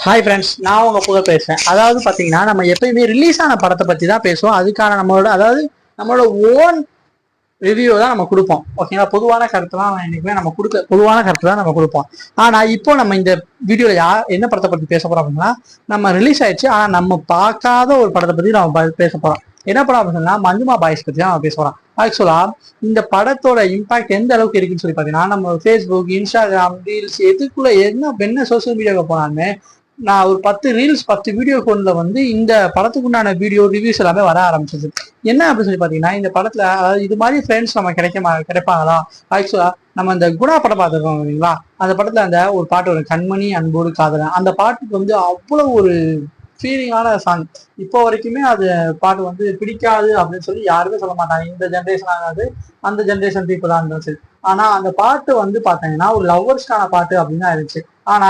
Hi friends, நான் உங்க புகழ் பேசுறேன். அதாவது பாத்தீங்கன்னா நம்ம எப்பயுமே ரிலீஸ் ஆன படத்தை பத்தி தான் பேசுவோம். அதுக்கான நம்மளோட ஓன் ரிவ்யூ தான் நம்ம கொடுப்போம். ஓகேங்களா? பொதுவான கருத்து தான் என்னைக்குமே நம்ம பொதுவான கருத்து தான் நம்ம கொடுப்போம். ஆனா இப்போ நம்ம இந்த வீடியோல என்ன படத்தை பத்தி பேச போறோம் அப்படின்னா, நம்ம ரிலீஸ் ஆயிடுச்சு ஆனா நம்ம பார்க்காத ஒரு படத்தை பத்தி நம்ம பேச போறோம். என்ன படம் அப்படின்னா மஞ்சுமா பாய்ஸ் பத்தி தான் நம்ம பேச போறோம். ஆக்சுவலா இந்த படத்தோட இம்பாக்ட் எந்த அளவுக்கு இருக்குன்னு சொல்லி பாத்தீங்கன்னா, நம்ம ஃபேஸ்புக், இன்ஸ்டாகிராம், ரீல்ஸ் எதுக்குள்ள என்ன சோசியல் மீடியாவுக்கு போனாலுமே நான் ஒரு 10 ரீல்ஸ் 10 வீடியோ கொண்டுல இந்த படத்துக்கு உண்டான வீடியோ ரிவ்யூஸ் எல்லாமே வர ஆரம்பிச்சது. என்ன அப்படின்னு சொல்லி பாத்தீங்கன்னா, இந்த படத்துல அதாவது இது மாதிரி ஃப்ரெண்ட்ஸ் நம்ம கிடைப்பாங்களா? ஆக்சுவலா நம்ம இந்த குணா படம் பார்த்துருக்கோம் இல்லைங்களா? அந்த படத்துல ஒரு பாட்டு ஒரு கண்மணி அன்போடு காதலன், அந்த பாட்டுக்கு அவ்வளவு ஒரு ஃபீலிங்கான சாங். இப்போ வரைக்குமே அது பாட்டு பிடிக்காது அப்படின்னு சொல்லி யாருமே சொல்ல மாட்டாங்க. இந்த ஜென்ரேஷன் ஆகாது, அந்த ஜென்ரேஷன் பீப்புள் தான் இருந்தாலும் சரி. ஆனா அந்த பாட்டு பாத்தீங்கன்னா ஒரு லவ்வர்ஸ்க்கான பாட்டு அப்படின்னு தான் இருந்துச்சு. ஆனா